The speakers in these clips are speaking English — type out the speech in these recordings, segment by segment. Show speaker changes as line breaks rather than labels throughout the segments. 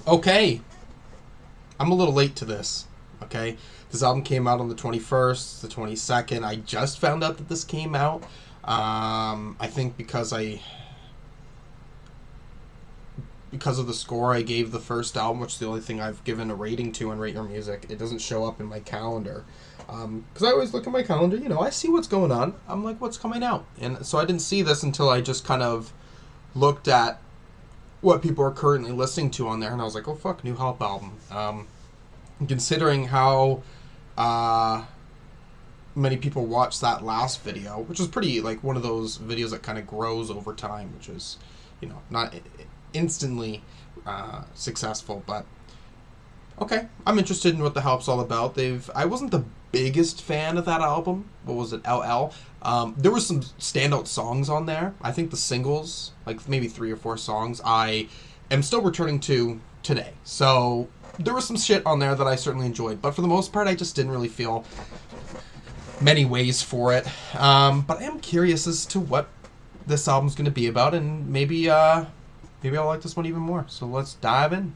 Okay, I'm a little late to this, okay? This album came out on the 21st, the 22nd. I just found out that this came out. I think because of the score I gave the first album, which is the only thing I've given a rating to on Rate Your Music. It doesn't show up in my calendar. Because I always look at my calendar, you know, I see what's going on. I'm like, what's coming out? And so I didn't see this until I just kind of looked at what people are currently listening to on there, and I was like, oh fuck, new Hellp album. Considering how many people watched that last video, which is pretty, like, one of those videos that kind of grows over time, which is, you know, not instantly successful, but okay, I'm interested in what the Hellp's all about. I wasn't the biggest fan of that album. What was it, LL? There was some standout songs on there. I think the singles, like maybe 3 or 4 songs, I am still returning to today. So there was some shit on there that I certainly enjoyed, but for the most part, I just didn't really feel many ways for it. But I am curious as to what this album's going to be about, and maybe I'll like this one even more. So let's dive in.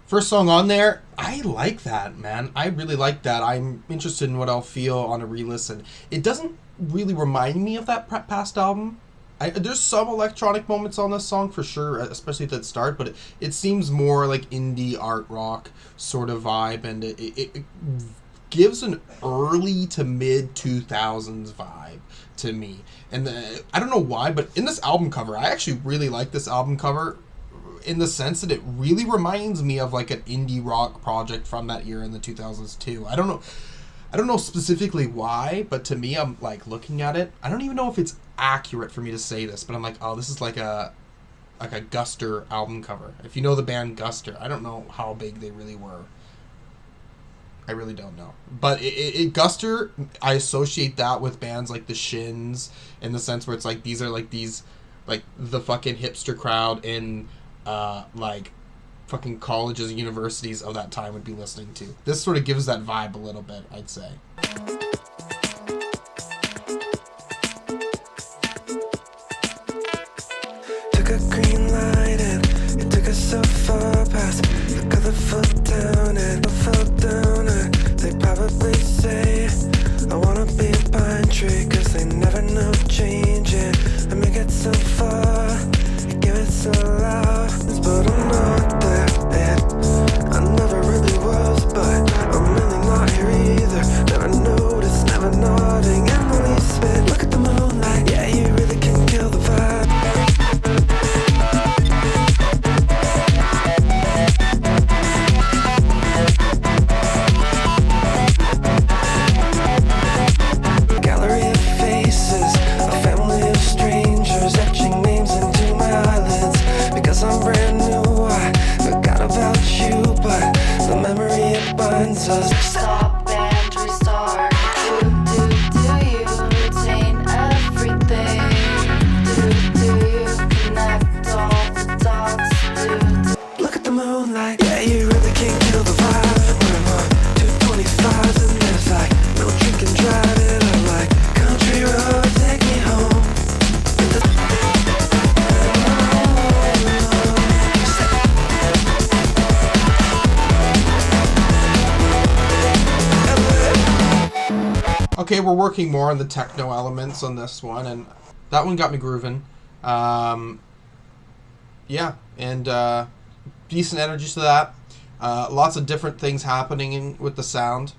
First song on there, I like that, man. I really like that. I'm interested in what I'll feel on a re-listen. It doesn't really remind me of that past album. There's some electronic moments on this song for sure, especially at the start, but it seems more like indie art rock sort of vibe, and it gives an early to mid 2000s vibe to me. And I don't know why, but in this album cover, I actually really like this album cover, in the sense that it really reminds me of like an indie rock project from that year in the 2000s too. I don't know specifically why, but to me, I'm like looking at it, I don't even know if it's accurate for me to say this, but I'm like, oh, this is like a Guster album cover. If you know the band Guster, I don't know how big they really were. I really don't know. But Guster, I associate that with bands like the Shins, in the sense where it's like these are like the fucking hipster crowd in like fucking colleges and universities of that time would be listening to. This sort of gives that vibe a little bit, I'd say.
Took a green light and it took us so far past the colorful town, and I fell down, and they probably say I wanna be a pine tree, cause they never know changing. I make it so far, give it so loud, but I'm not there yet. I never really was, but I'm really not here either. Never noticed, never nodding in the least bit. Look at the moonlight, yeah, you really can kill the vibe.
okay, we're working more on the techno elements on this one, and that one got me grooving. Yeah, and decent energy to that. Lots of different things happening with the sound.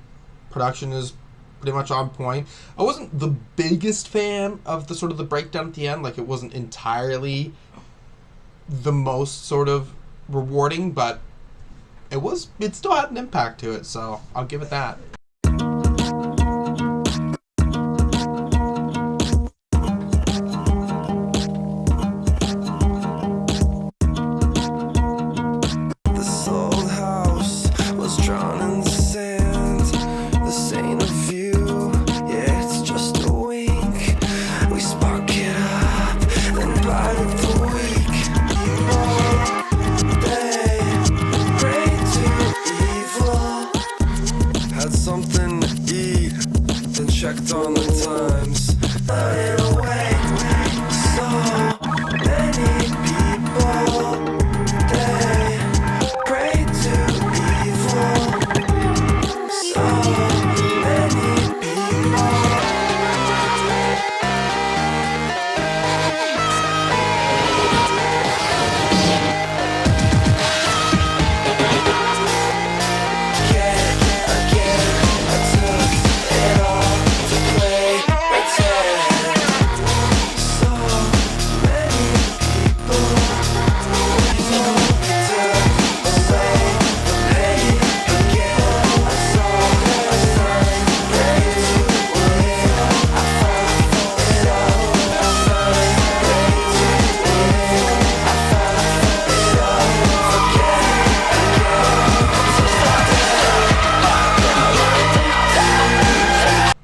Production is pretty much on point. I wasn't the biggest fan of the sort of the breakdown at the end. Like, it wasn't entirely the most sort of rewarding, but it still had an impact to it, so I'll give it that.
This old house was drawn in the sand. This ain't a view, yeah, it's just a wink. We spark it up, then bite it the weak. They pray to evil. Had something to eat, then checked on the times. Running away, so many people. They pray to evil. So many people. Again, I took it all to play pretend. So many people.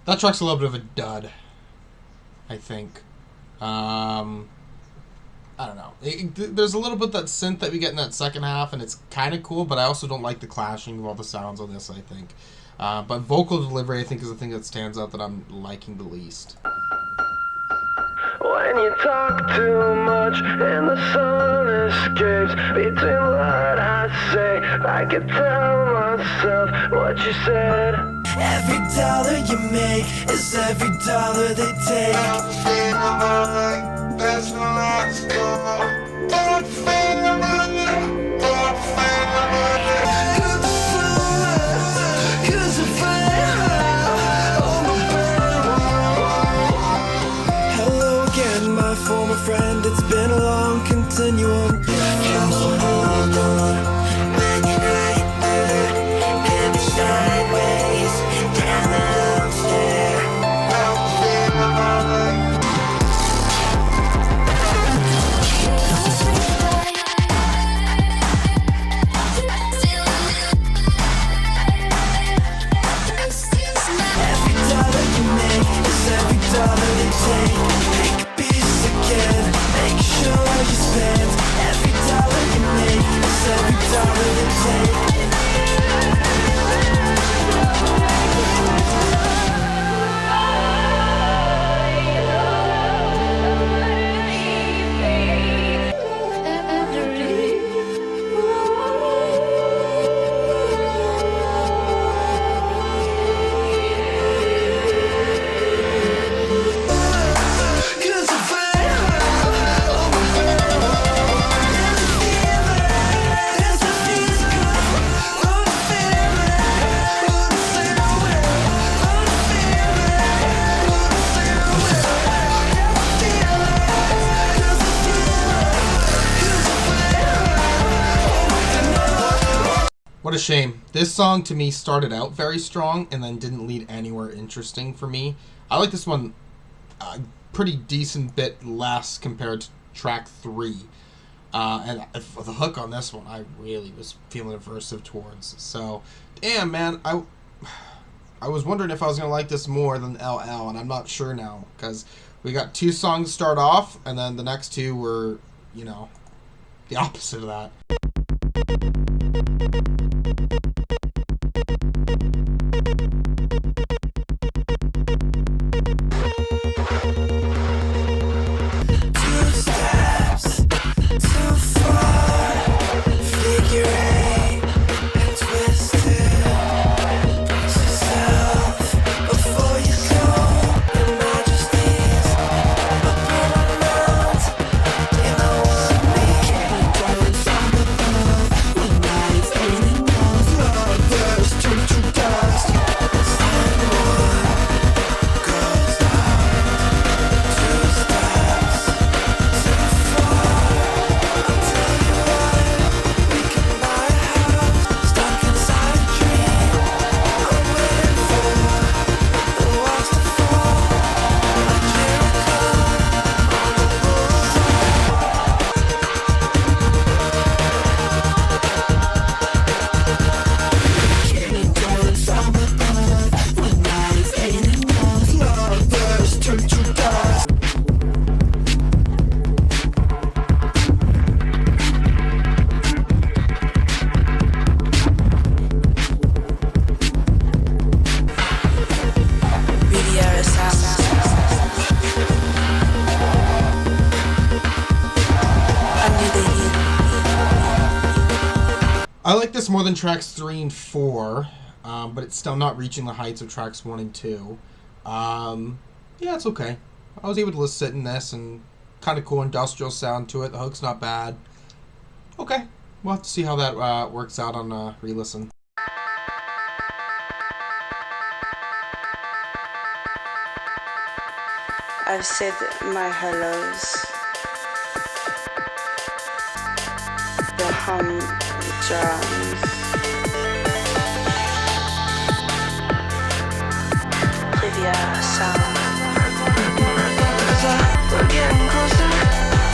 That track's a little bit of a dud, I think. I don't know. There's a little bit that synth that we get in that second half, and it's kind of cool, but I also don't like the clashing of all the sounds on this, I think. But vocal delivery, I think, is the thing that stands out that I'm liking the least.
When you talk too much and the sun escapes between what I say, I can tell myself what you said. Every dollar you make is every dollar they take. That's the last call. Hello again, my former friend. It's been a long continuum. When you're right there, could be sideways down the long stair. Every dollar you make is every dollar they take. Make a piece again, make sure you spend. Every dollar you make is every dollar they take. Cause if I there's a physical, on the feeling, on the farewell, on the feeling, on the farewell.
What a shame. This song, to me, started out very strong and then didn't lead anywhere interesting for me. I like this one a pretty decent bit less compared to track 3. And for the hook on this one, I really was feeling aversive towards. So, damn, man, I was wondering if I was going to like this more than LL, and I'm not sure now, because we got 2 songs start off, and then the next 2 were, the opposite of that.
Two steps too far, figure 8 and twist it. Brace yourself before you go.
I like this more than tracks 3 and 4, but it's still not reaching the heights of tracks 1 and 2. Yeah, it's okay. I was able to sit in this, and kind of cool industrial sound to it. The hook's not bad. Okay, we'll have to see how that works out on re-listen.
I've said my hellos. The hum drums. Riviera sound. We're getting closer.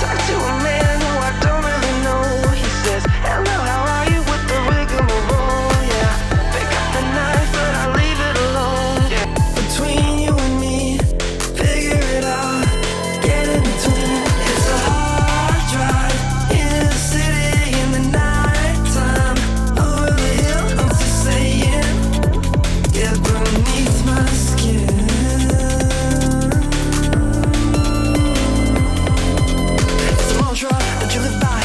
Talk to a man who I don't really know. He says, hello, how are you with the rigmarole? Yeah, pick up the knife, but I leave it alone. Yeah.
Between you and me, figure it out. Get in between. It's a hard drive in the city in the nighttime. Over the hill, I'm just saying. Get beneath my skin. It's a mantra that you live by.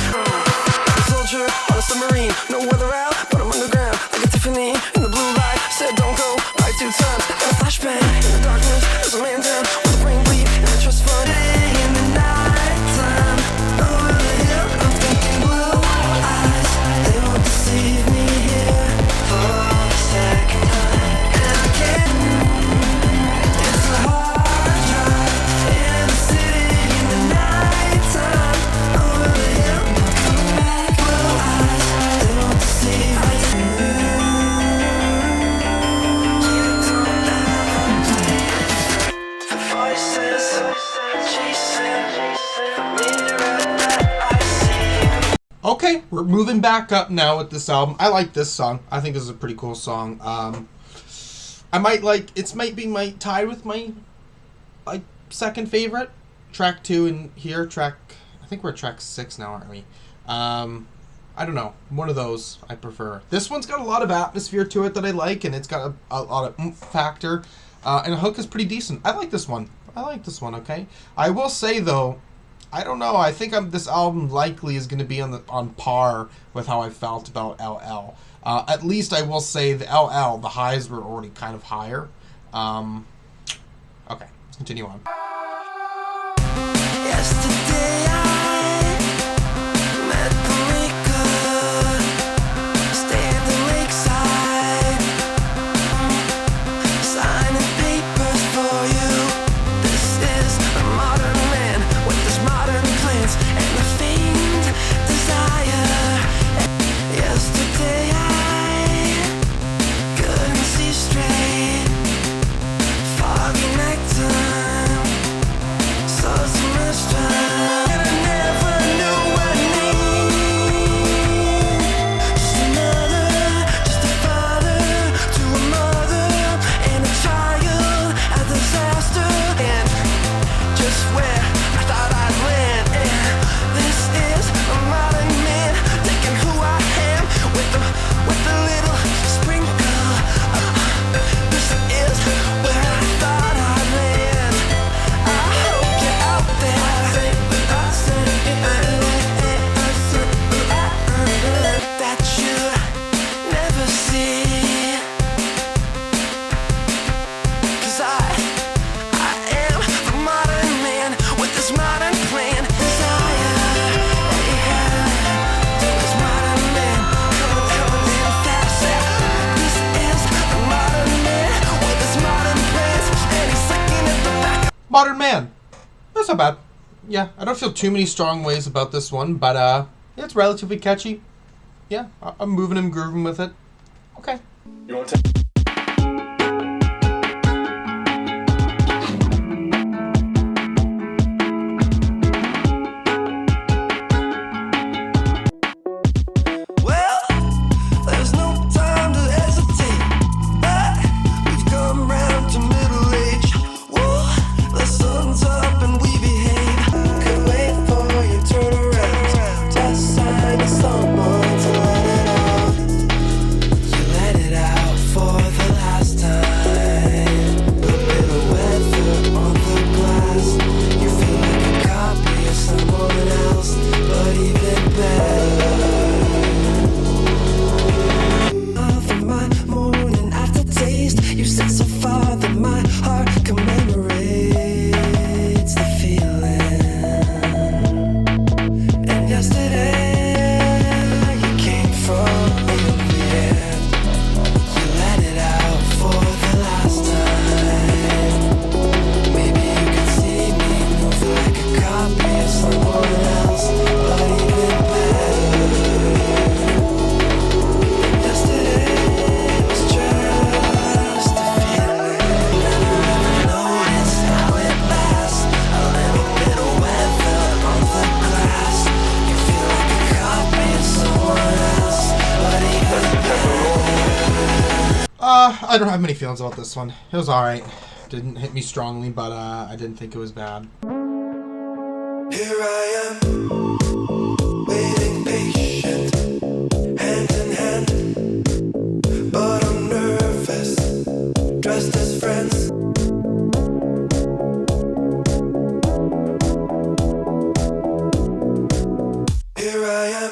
A soldier on a submarine, no weather out, but I'm underground like a Tiffany in the blue light. Said don't go right 2 times. Got a flashbang in the darkness. There's a man down with a brain bleed and a trust fund. In the nighttime, over the hill, I'm thinking blue eyes. They won't deceive me here for a second time. And I can't. It's a hard drive in the city in the nighttime. Over the hill, blue eyes. They won't deceive me. Voices chasing mirror that I see.
Okay, we're moving back up now with this album. I like this song. I think this is a pretty cool song. I might like, it might be tied with my like second favorite. Track 2 and here, I think we're at track 6 now, aren't we? I don't know. One of those I prefer. This one's got a lot of atmosphere to it that I like, and it's got a lot of oomph factor. And the hook is pretty decent. I like this one. Okay? I will say, though, I don't know. I think this album likely is going to be on par with how I felt about LL. At least I will say the LL, the highs were already kind of higher. Okay, let's continue on.
Yesterday I met the maker, standing lakeside, signing papers for you. This is a modern man with his modern plans and a faint desire. Yesterday I couldn't see straight, foggy nighttime. So much time, and I never knew her name. Just a father to a mother and a child, a disaster, and just where I thought I'd land. And this is a modern man taking who I am with a little sprinkle. This is where I thought I'd land. I hope you're out there. That you never see. 'Cause I am the modern man with this modern plan. Desire, this modern man coming in fast. This is the modern man with his modern plans, and he's looking at the back.
Modern Man. That's not bad. Yeah, I don't feel too many strong ways about this one, but it's relatively catchy. Yeah, I'm moving and grooving with it. Okay.
Well, there's no time to hesitate. We've come round to middle age. Woo, the sun's up and we behave. Could wait for you to turn around. Just sign to someone to let it out. You let it out for
I don't have many feelings about this one. It was alright. Didn't hit me strongly, but I didn't think it was bad.
Here I am, waiting patient, hand in hand, but I'm nervous, dressed as friends. Here I am,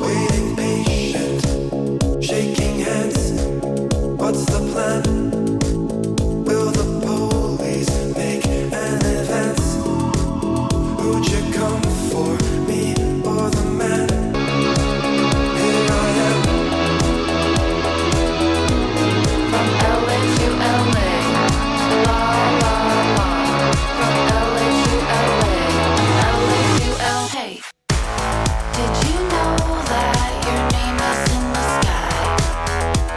waiting patient, shaking hands. What's the plan? Will the police make an advance? Who'd you come for, me or the man? Here I am.
From LA to LA, la la la. From LA to LA, LA to LA. Hey, did you know that your name is in the sky?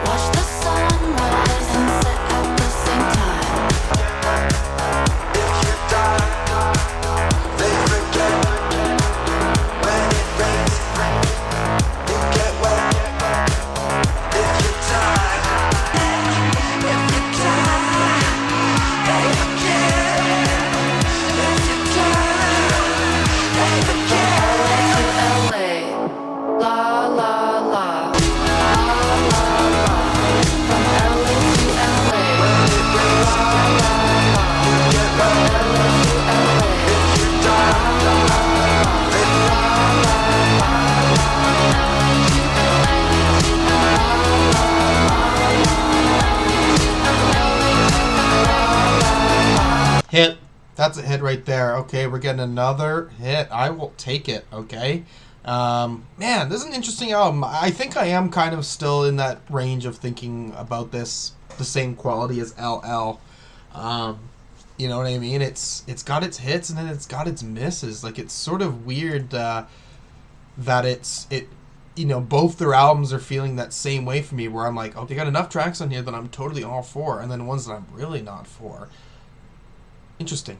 Watch the sun rise and set at the same time.
If you die, they forget. When it rains, you get wet. If you die, they forget. If you die, they forget.
LA, la la la, la la la. From LA to LA,
When it rains, you get wet. If you die, they
Hit. That's a hit right there. Okay, we're getting another hit. I will take it, okay? Man, this is an interesting album. I think I am kind of still in that range of thinking about this the same quality as LL. You know what I mean? It's got its hits and then it's got its misses. Like, it's sort of weird that both their albums are feeling that same way for me, where I'm like, oh, they got enough tracks on here that I'm totally all for, and then ones that I'm really not for. Interesting.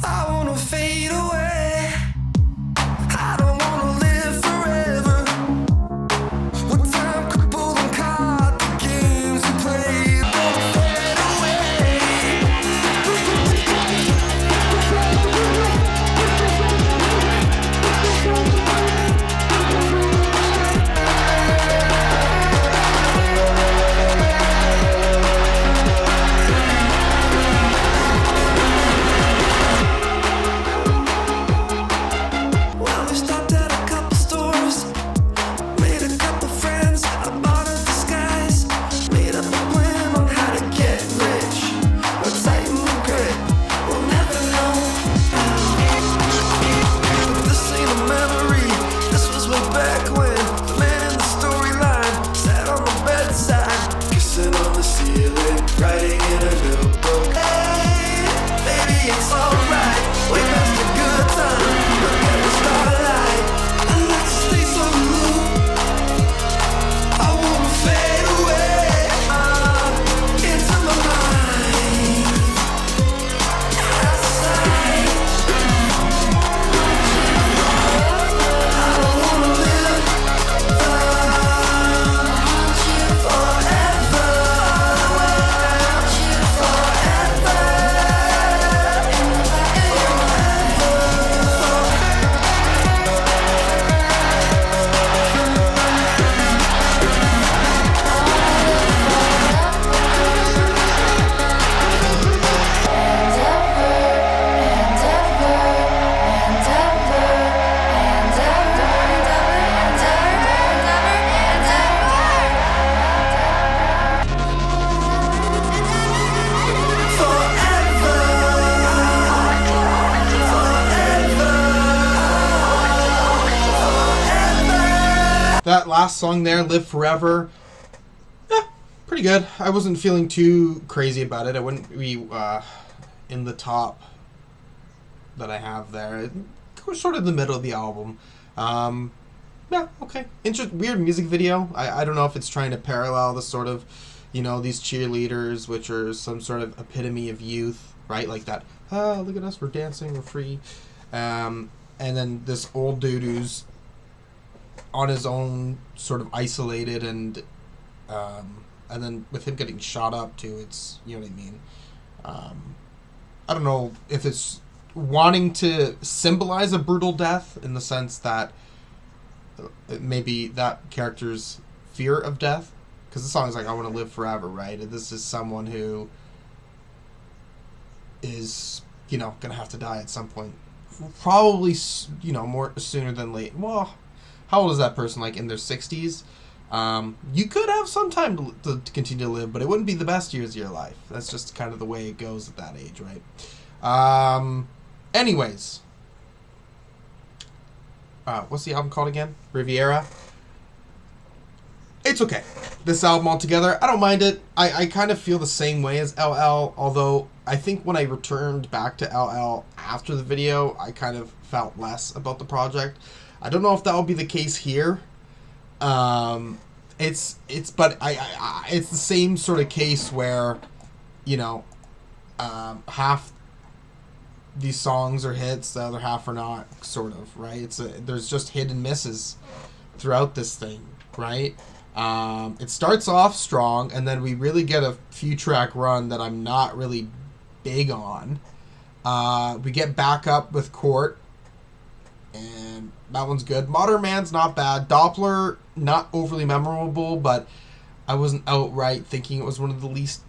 I wanna fade away. I don't wanna live forever. What time could pull and card the games we play? Don't fade Well, we stopped at a couple stores, made a couple friends. I bought a disguise, made up a plan on how to get rich. Or tighten the grip, we'll never know. But this ain't a memory, this was way back when the man in the storyline sat on the bedside, kissing on the ceiling, writing in a notebook. Hey, baby, it's alright. Way past a good time. Look at the starlight. And let's stay so low. I wanna fade away into my mind. Outside. I don't wanna live forever.
That last song there, Live Forever, pretty good. I wasn't feeling too crazy about it. I wouldn't be in the top that I have there. We're sort of in the middle of the album. Yeah, okay. Weird music video. I don't know if it's trying to parallel the sort of, these cheerleaders, which are some sort of epitome of youth, right? Like that, look at us, we're dancing, we're free. And then this old dude who's on his own, sort of isolated, and then with him getting shot up too, it's, you know what I mean? I don't know if it's wanting to symbolize a brutal death in the sense that maybe that character's fear of death, because the song is like, I want to live forever, right? And this is someone who is, gonna have to die at some point, probably, more sooner than late. Well, how old is that person? Like in their 60s? You could have some time to continue to live, but it wouldn't be the best years of your life. That's just kind of the way it goes at that age, right? Anyways, what's the album called again? Riviera. It's okay. This album altogether, I don't mind it. I kind of feel the same way as LL, although I think when I returned back to LL after the video, I kind of felt less about the project. I don't know if that will be the case here. It's the same sort of case where, half these songs are hits, the other half are not, sort of, right? There's just hit and misses throughout this thing, right? It starts off strong, and then we really get a few track run that I'm not really big on. We get back up with Cortt, and that one's good. Modern Man's not bad. Doppler, not overly memorable, but I wasn't outright thinking it was one of the least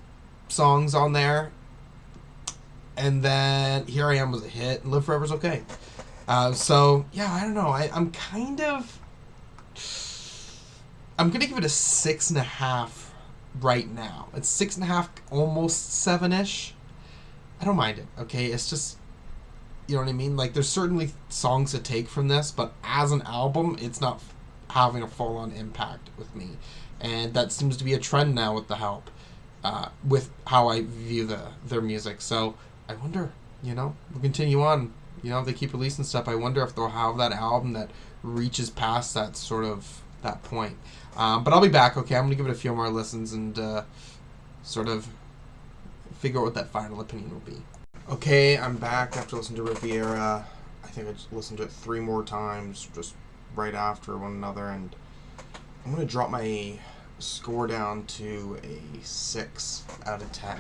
songs on there. And then Here I Am was a hit, and Live Forever's okay. So, yeah, I don't know. I'm going to give it a 6.5 right now. It's 6.5, almost 7-ish. I don't mind it, okay? It's just, you know what I mean? Like, there's certainly songs to take from this, but as an album, it's not having a full-on impact with me. And that seems to be a trend now with the Hellp, with how I view their music. So, I wonder, we'll continue on. If they keep releasing stuff, I wonder if they'll have that album that reaches past that sort of, that point. But I'll be back, okay? I'm going to give it a few more listens and sort of figure out what that final opinion will be. Okay, I'm back after listening to Riviera. I think I just listened to it 3 more times, just right after one another, and I'm going to drop my score down to a 6 out of 10.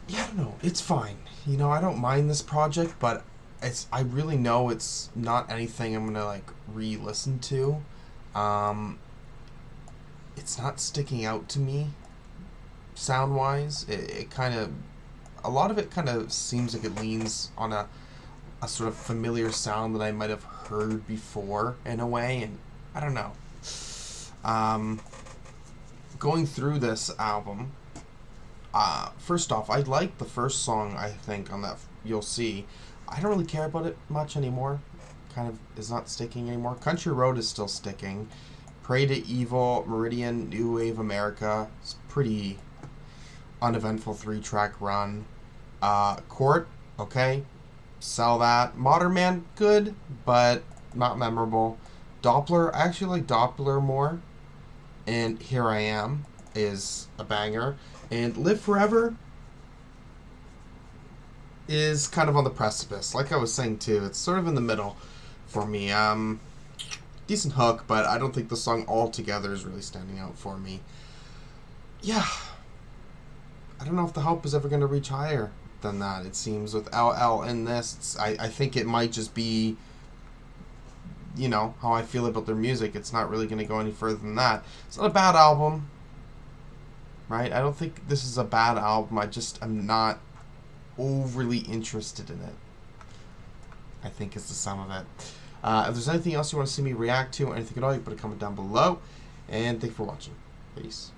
Yeah, I don't know. It's fine. I don't mind this project, but I really know it's not anything I'm going to, re-listen to. It's not sticking out to me, sound-wise. It kind of... A lot of it kind of seems like it leans on a sort of familiar sound that I might have heard before, in a way, and I don't know. Going through this album, first off, I like the first song, I think, on that You'll See. I don't really care about it much anymore. Kind of is not sticking anymore. Country Road is still sticking. Pray to Evil, Meridian, New Wave America. It's pretty uneventful 3-track run. Cortt, okay. Sell that. Modern Man, good, but not memorable. Doppler, I actually like Doppler more. And Here I Am is a banger. And Live Forever is kind of on the precipice. Like I was saying too, it's sort of in the middle for me. Decent hook, but I don't think the song altogether is really standing out for me. Yeah. I don't know if the Hellp is ever going to reach higher than that, it seems, with LL in this. I think it might just be, how I feel about their music. It's not really going to go any further than that. It's not a bad album, right? I don't think this is a bad album. I'm not overly interested in it, I think is the sum of it. If there's anything else you want to see me react to, or anything at all, you put a comment down below. And thank you for watching. Peace.